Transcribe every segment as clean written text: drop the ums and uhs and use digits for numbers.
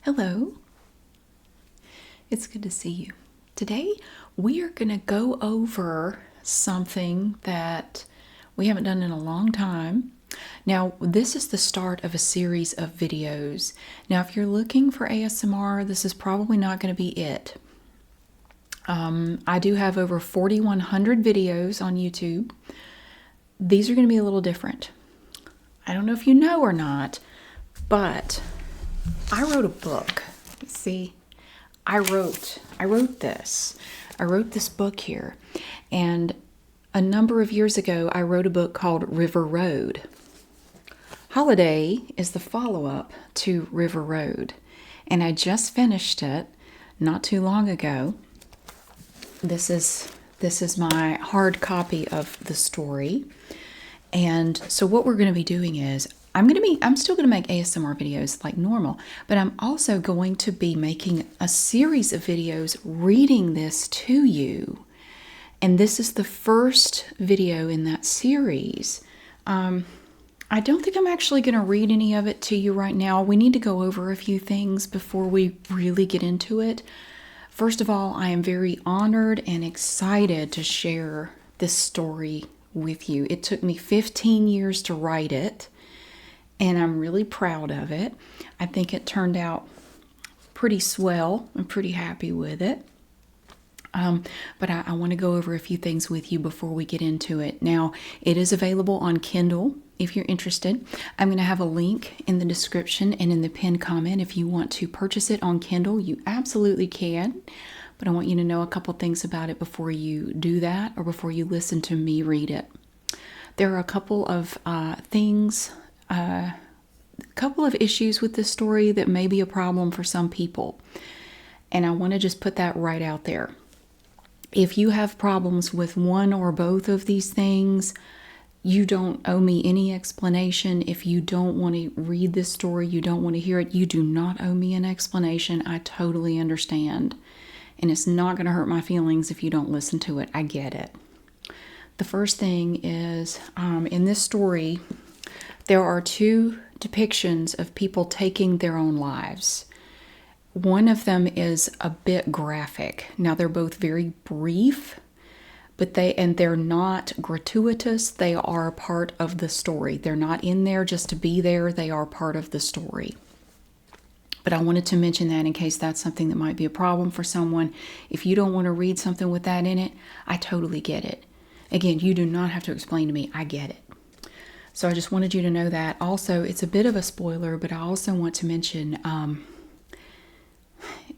Hello. It's good to see you. Today we are going to go over something that we haven't done in a long time. Now, this is the start of a series of videos. Now, if you're looking for ASMR, this is probably not going to be it. I do have over 4,100 videos on YouTube. These are going to be a little different. I don't know if you know or not, but I wrote a book. See, I wrote this. I wrote this book here. And a number of years ago, I wrote a book called River Road. Holiday is the follow-up to River Road. And I just finished it not too long ago. This is my hard copy of the story. And so what we're going to be doing is I'm still going to make ASMR videos like normal, but I'm also going to be making a series of videos reading this to you. And this is the first video in that series. I don't think I'm actually going to read any of it to you right now. We need to go over a few things before we really get into it. First of all, I am very honored and excited to share this story with you. It took me 15 years to write it, and I'm really proud of it. I think it turned out pretty swell. I'm pretty happy with it. But I want to go over a few things with you before we get into it. Now, it is available on Kindle if you're interested. I'm going to have a link in the description and in the pinned comment. If you want to purchase it on Kindle, you absolutely can. But I want you to know a couple things about it before you do that or before you listen to me read it. There are a couple of things, a couple of issues with this story that may be a problem for some people. And I want to just put that right out there. If you have problems with one or both of these things, you don't owe me any explanation. If you don't want to read this story, you don't want to hear it, you do not owe me an explanation. I totally understand. And it's not going to hurt my feelings if you don't listen to it. I get it. The first thing is, in this story, there are two depictions of people taking their own lives. One of them is a bit graphic. Now, they're both very brief, but they're not gratuitous. They are part of the story. They're not in there just to be there. They are part of the story. But I wanted to mention that in case that's something that might be a problem for someone. If you don't want to read something with that in it, I totally get it. Again, you do not have to explain to me. I get it. So I just wanted you to know that. Also, it's a bit of a spoiler, but I also want to mention,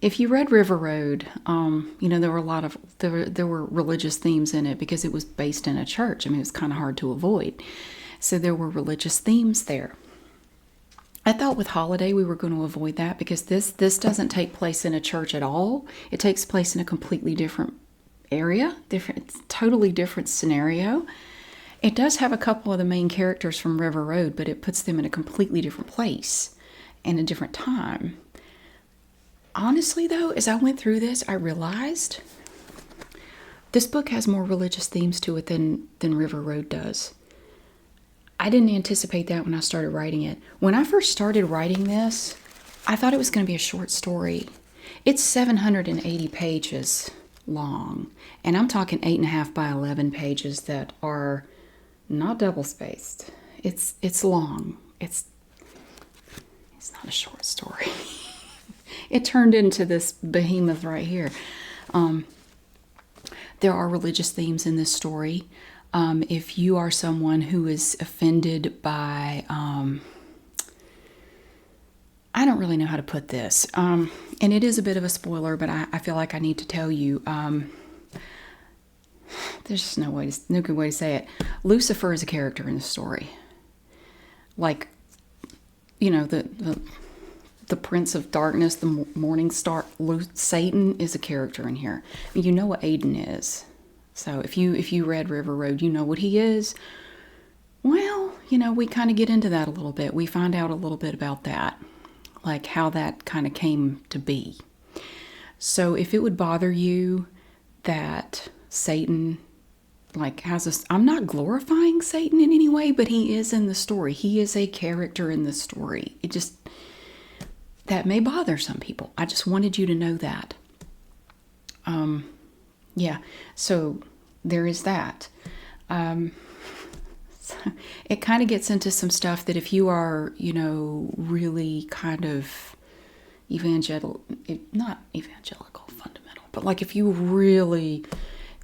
if you read River Road, there were there were religious themes in it because it was based in a church. I mean, it was kind of hard to avoid. So there were religious themes there. I thought with Holiday we were going to avoid that because this doesn't take place in a church at all. It takes place in a completely different area, totally different scenario. It does have a couple of the main characters from River Road, but it puts them in a completely different place and a different time. Honestly, though, as I went through this, I realized this book has more religious themes to it than River Road does. I didn't anticipate that when I started writing it. When I first started writing this, I thought it was going to be a short story. It's 780 pages long, and I'm talking 8.5 by 11 pages that are not double-spaced. It's long. It's not a short story. It turned into this behemoth right here. There are religious themes in this story. If you are someone who is offended by, I don't really know how to put this, and it is a bit of a spoiler, but I feel like I need to tell you, there's just no good way to say it. Lucifer is a character in the story. Like, the Prince of Darkness, the Morning Star, Satan is a character in here. You know what Aiden is. So if you read River Road, you know what he is. Well, we kind of get into that a little bit. We find out a little bit about that, like how that kind of came to be. So if it would bother you that Satan I'm not glorifying Satan in any way, but he is in the story. He is a character in the story. that may bother some people. I just wanted you to know that. Yeah, so there is that. It kind of gets into some stuff that if you are, really kind of not evangelical, fundamental, but like if you really,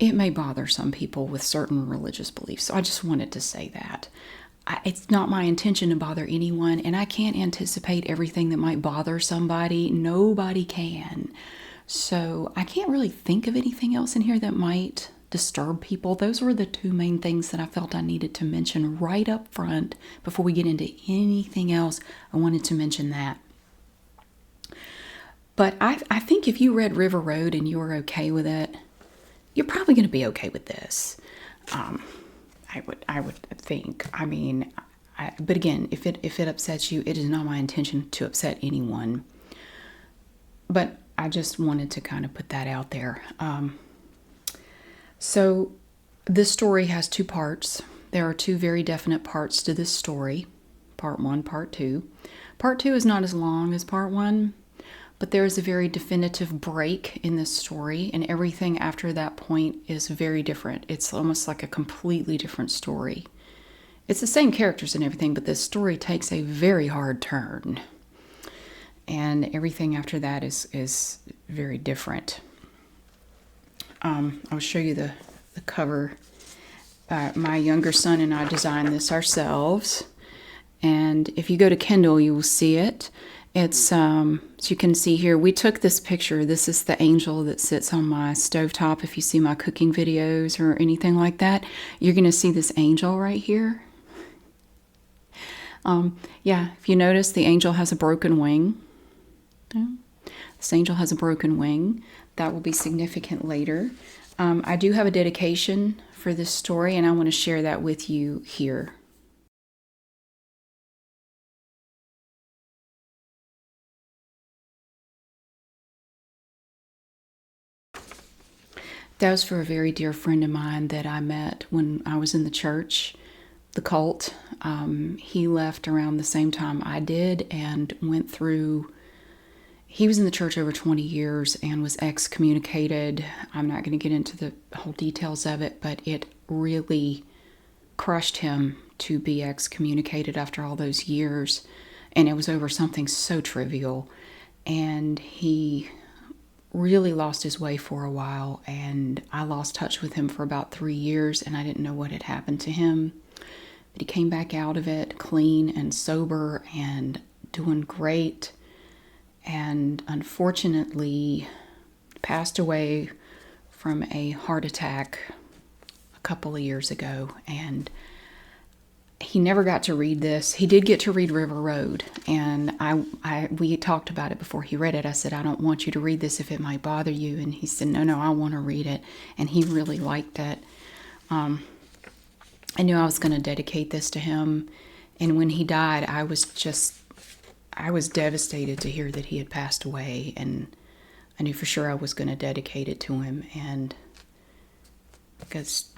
it may bother some people with certain religious beliefs. So I just wanted to say that. It's not my intention to bother anyone, and I can't anticipate everything that might bother somebody. Nobody can. So I can't really think of anything else in here that might disturb people. Those were the two main things that I felt I needed to mention right up front before we get into anything else. I wanted to mention that. But I think if you read River Road and you were okay with it, you're probably going to be okay with this. I would think. I mean, but again, if it upsets you, it is not my intention to upset anyone. But I just wanted to kind of put that out there. So this story has two parts. There are two very definite parts to this story. Part 1, Part 2. Part 2 is not as long as Part 1, but there is a very definitive break in this story, and everything after that point is very different. It's almost like a completely different story. It's the same characters and everything, but this story takes a very hard turn. And everything after that is very different. I'll show you the cover. My younger son and I designed this ourselves. And if you go to Kindle, you will see it. It's, as you can see here, we took this picture. This is the angel that sits on my stovetop. If you see my cooking videos or anything like that, you're going to see this angel right here. Yeah, if you notice, the angel has a broken wing. Yeah. This angel has a broken wing. That will be significant later. I do have a dedication for this story, and I want to share that with you here. That was for a very dear friend of mine that I met when I was in the church, the cult. He left around the same time I did and went through. He was in the church over 20 years and was excommunicated. I'm not going to get into the whole details of it, but it really crushed him to be excommunicated after all those years. And it was over something so trivial. And he really lost his way for a while. And I lost touch with him for about 3 years, and I didn't know what had happened to him. But he came back out of it clean and sober and doing great. And unfortunately passed away from a heart attack a couple of years ago. And he never got to read this. He did get to read River Road, and we talked about it before he read it. I said, I don't want you to read this if it might bother you. And he said, no, I want to read it. And he really liked it. I knew I was going to dedicate this to him. And when he died, I was devastated to hear that he had passed away, and I knew for sure I was going to dedicate it to him, and because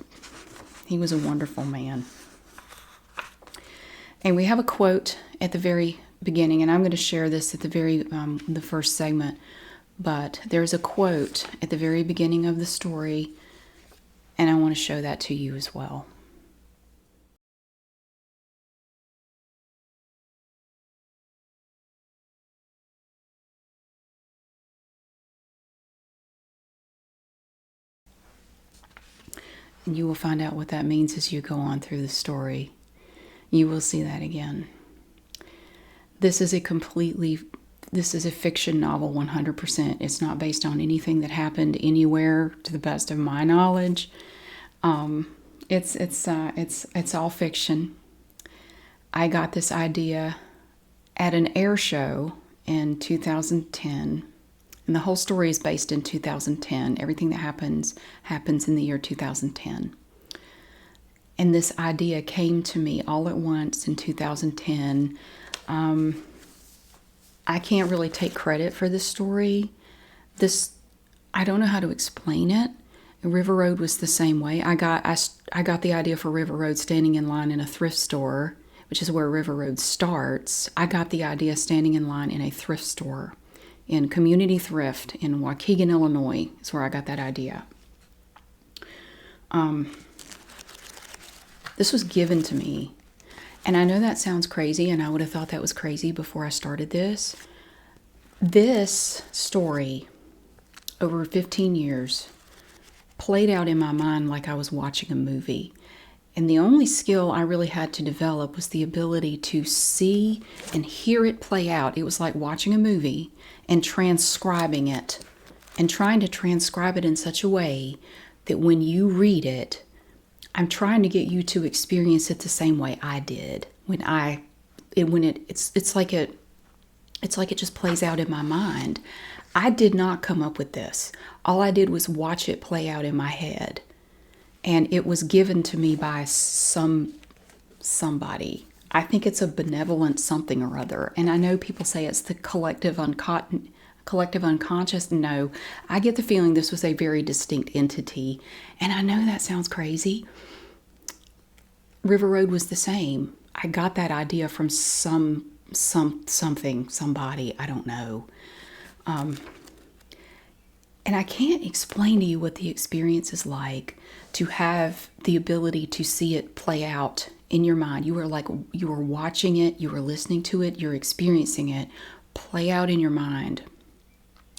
he was a wonderful man. And we have a quote at the very beginning, and I'm going to share this at the first segment, but there's a quote at the very beginning of the story, and I want to show that to you as well. And you will find out what that means as you go on through the story. You will see that again. This is a fiction novel 100%. It's not based on anything that happened anywhere to the best of my knowledge. It's all fiction. I got this idea at an air show in 2010. And the whole story is based in 2010. Everything that happens in the year 2010. And this idea came to me all at once in 2010. I can't really take credit for this story. I don't know how to explain it. River Road was the same way. I got the idea for River Road standing in line in a thrift store which is where River Road starts, I got the idea standing in line in a thrift store in Community Thrift in Waukegan, Illinois. Is where I got that idea. This was given to me. And I know that sounds crazy, and I would have thought that was crazy before I started this. This story, over 15 years, played out in my mind like I was watching a movie. And the only skill I really had to develop was the ability to see and hear it play out. It was like watching a movie and transcribing it and trying to transcribe it in such a way that when you read it, I'm trying to get you to experience it the same way I did it's like it just plays out in my mind. I did not come up with this. All I did was watch it play out in my head. And it was given to me by somebody. I think it's a benevolent something or other. And I know people say it's the collective unconscious. No, I get the feeling this was a very distinct entity. And I know that sounds crazy. River Road was the same. I got that idea from somebody, I don't know. And I can't explain to you what the experience is like to have the ability to see it play out in your mind. You were watching it, you were listening to it, you're experiencing it play out in your mind.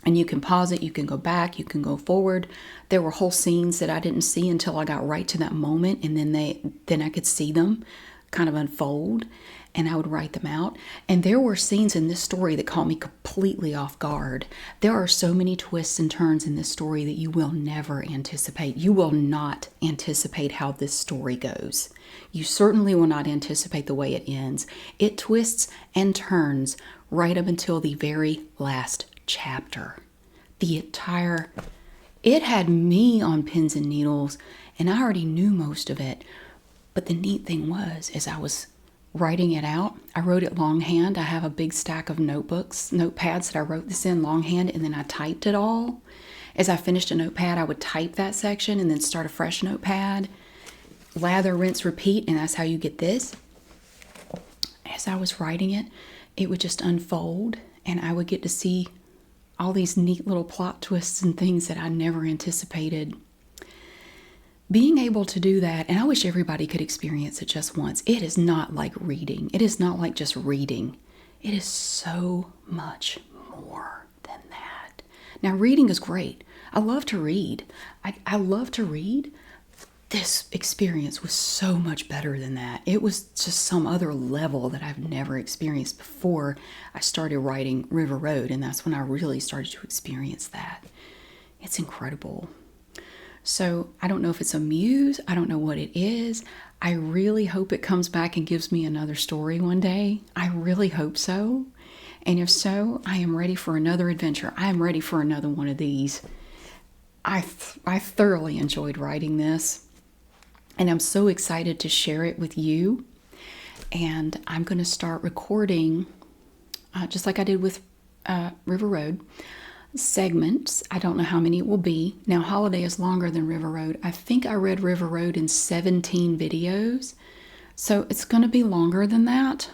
And you can pause it, you can go back, you can go forward. There were whole scenes that I didn't see until I got right to that moment, and then I could see them kind of unfold, and I would write them out. And there were scenes in this story that caught me completely off guard. There are so many twists and turns in this story that you will never anticipate. You will not anticipate how this story goes. You certainly will not anticipate the way it ends. It twists and turns right up until the very last chapter. It had me on pins and needles, and I already knew most of it. But the neat thing was, as I was writing it out, I wrote it longhand. I have a big stack of notepads that I wrote this in longhand, and then I typed it all. As I finished a notepad, I would type that section and then start a fresh notepad. Lather, rinse, repeat, and that's how you get this. As I was writing it, it would just unfold, and I would get to see all these neat little plot twists and things that I never anticipated. Being able to do that, and I wish everybody could experience it just once. It is not like reading. It is not like just reading. It is so much more than that. Now, reading is great. I love to read. I love to read. This experience was so much better than that. It was just some other level that I've never experienced before I started writing River Road, and that's when I really started to experience that. It's incredible. So I don't know if it's a muse. I don't know what it is. I really hope it comes back and gives me another story one day. I really hope so. And if so, I am ready for another adventure. I am ready for another one of these. I thoroughly enjoyed writing this. And I'm so excited to share it with you. And I'm going to start recording, just like I did with River Road, segments. I don't know how many it will be. Now, Holiday is longer than River Road. I think I read River Road in 17 videos. So it's going to be longer than that.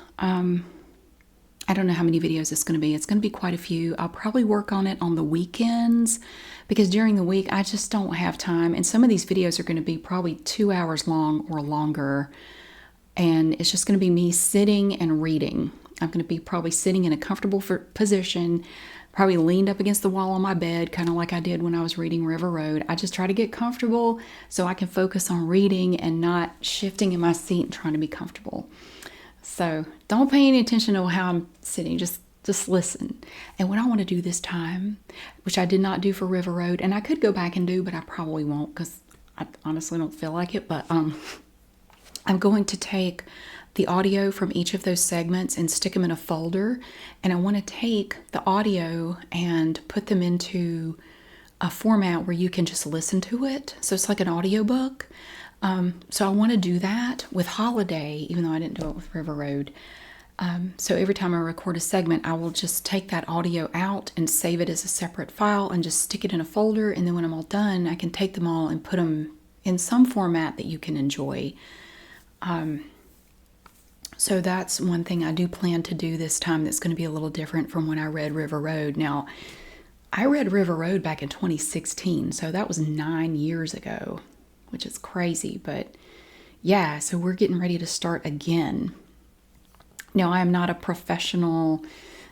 I don't know how many videos it's going to be. It's going to be quite a few. I'll probably work on it on the weekends because during the week I just don't have time. And some of these videos are going to be probably 2 hours long or longer. And it's just going to be me sitting and reading. I'm going to be probably sitting in a comfortable position, probably leaned up against the wall on my bed, kind of like I did when I was reading River Road. I just try to get comfortable so I can focus on reading and not shifting in my seat and trying to be comfortable. So don't pay any attention to how I'm sitting, just listen. And what I want to do this time, which I did not do for River Road, and I could go back and do, but I probably won't because I honestly don't feel like it, but I'm going to take the audio from each of those segments and stick them in a folder, and I want to take the audio and put them into a format where you can just listen to it. So it's like an audiobook. So I want to do that with Holiday, even though I didn't do it with River Road. So every time I record a segment, I will just take that audio out and save it as a separate file and just stick it in a folder. And then when I'm all done, I can take them all and put them in some format that you can enjoy. So that's one thing I do plan to do this time that's going to be a little different from when I read River Road. Now, I read River Road back in 2016, so that was 9 years ago, which is crazy. But yeah, so we're getting ready to start again. Now, I am not a professional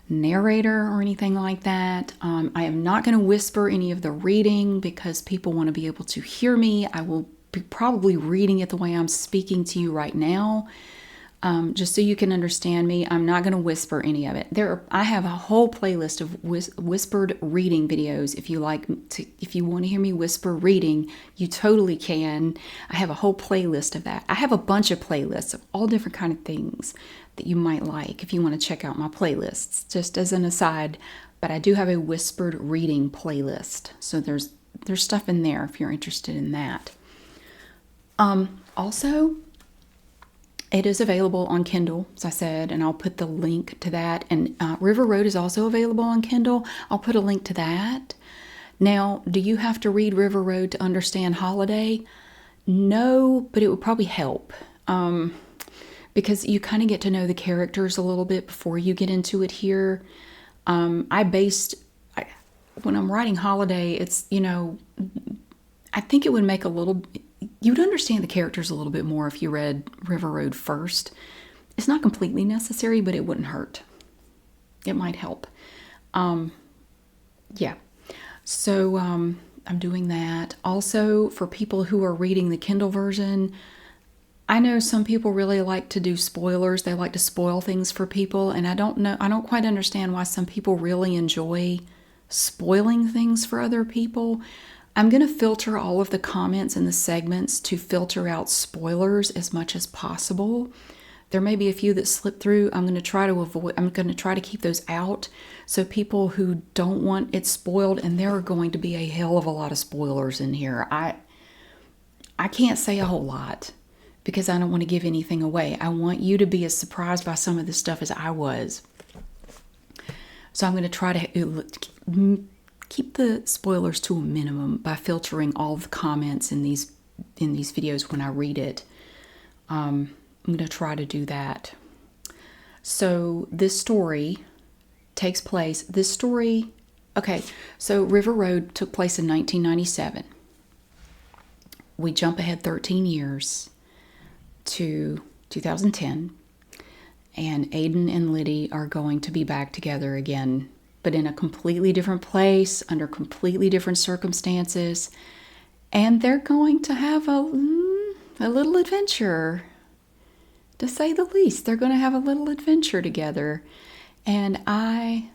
narrator or anything like that. I am not going to whisper any of the reading because people want to be able to hear me. I will be probably reading it the way I'm speaking to you right now. Just so you can understand me, I'm not going to whisper any of it. I have a whole playlist of whispered reading videos. If you want to hear me whisper reading, you totally can. I have a whole playlist of that. I have a bunch of playlists of all different kind of things that you might like if you want to check out my playlists. Just as an aside, but I do have a whispered reading playlist. So there's stuff in there if you're interested in that. Also, it is available on Kindle, as I said, and I'll put the link to that. And River Road is also available on Kindle. I'll put a link to that. Now, do you have to read River Road to understand Holiday? No, but it would probably help because you kind of get to know the characters a little bit before you get into it here. When I'm writing Holiday, it's, I think it would make you'd understand the characters a little bit more if you read River Road first. It's not completely necessary, but it wouldn't hurt. It might help. Yeah. So I'm doing that. Also, for people who are reading the Kindle version, I know some people really like to do spoilers. They like to spoil things for people, and I don't quite understand why some people really enjoy spoiling things for other people. I'm going to filter all of the comments and the segments to filter out spoilers as much as possible. There may be a few that slip through. I'm going to try to keep those out. So people who don't want it spoiled, and there are going to be a hell of a lot of spoilers in here. I can't say a whole lot because I don't want to give anything away. I want you to be as surprised by some of this stuff as I was. So I'm going to try to keep the spoilers to a minimum by filtering all the comments in these videos when I read it. I'm going to try to do that. So this story takes place. Okay, so River Road took place in 1997. We jump ahead 13 years to 2010, and Aiden and Liddy are going to be back together again, but in a completely different place, under completely different circumstances. And they're going to have a little adventure, to say the least. They're going to have a little adventure together. And I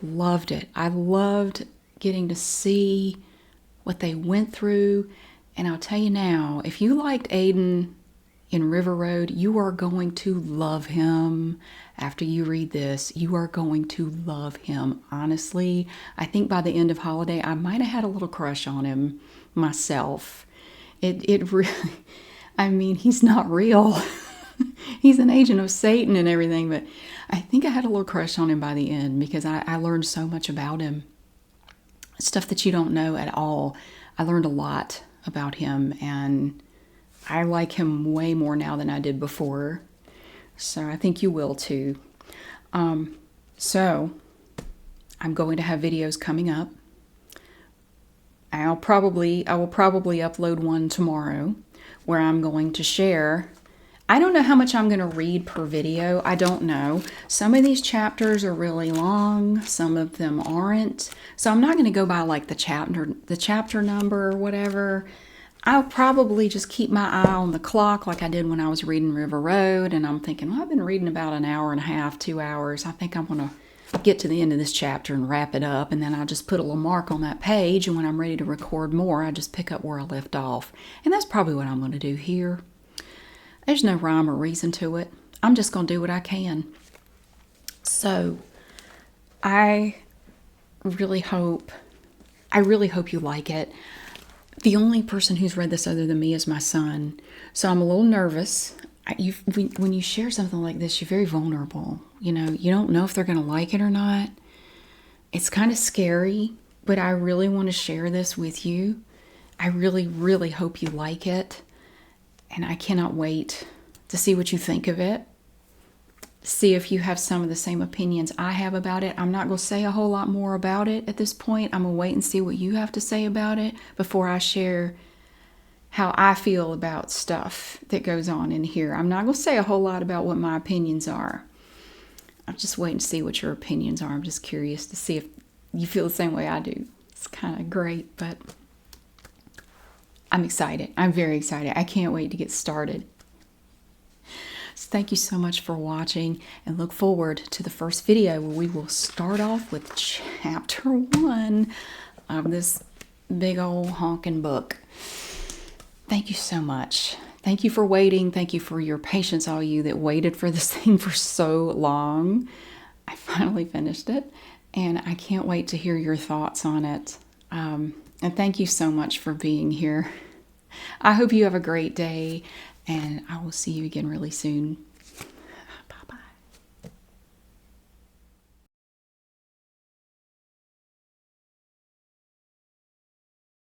loved it. I loved getting to see what they went through. And I'll tell you now, if you liked Aiden in River Road, you are going to love him. After you read this, you are going to love him. Honestly, I think by the end of Holiday, I might have had a little crush on him myself. It really, I mean, he's not real. He's an agent of Satan and everything, but I think I had a little crush on him by the end because I learned so much about him. Stuff that you don't know at all. I learned a lot about him, and I like him way more now than I did before. So I think you will too. So I'm going to have videos coming up. I will probably upload one tomorrow where I'm going to share. I don't know how much I'm going to read per video. I don't know. Some of these chapters are really long. Some of them aren't. So I'm not going to go by like the chapter number or whatever. I'll probably just keep my eye on the clock like I did when I was reading River Road, and I'm thinking, well, I've been reading about an hour and a half, 2 hours. I think I'm going to get to the end of this chapter and wrap it up, and then I'll just put a little mark on that page, and when I'm ready to record more, I just pick up where I left off. And that's probably what I'm going to do here. There's no rhyme or reason to it. I'm just going to do what I can. So I really hope you like it. The only person who's read this other than me is my son, so I'm a little nervous. When you share something like this, you're very vulnerable. You don't know if they're going to like it or not. It's kind of scary, but I really want to share this with you. I really, really hope you like it, and I cannot wait to see what you think of it. see if you have some of the same opinions I have about it. I'm not going to say a whole lot more about it at this point. I'm going to wait and see what you have to say about it before I share how I feel about stuff that goes on in here. I'm not going to say a whole lot about what my opinions are. I'm just waiting to see what your opinions are. I'm just curious to see if you feel the same way I do. It's kind of great, but I'm excited. I'm very excited. I can't wait to get started. So thank you so much for watching, and look forward to the first video where we will start off with chapter 1 of this big old honking book. Thank you so much. Thank you for waiting. Thank you for your patience, all you that waited for this thing for so long. I finally finished it, and I can't wait to hear your thoughts on it. And thank you so much for being here. I hope you have a great day, and I will see you again really soon.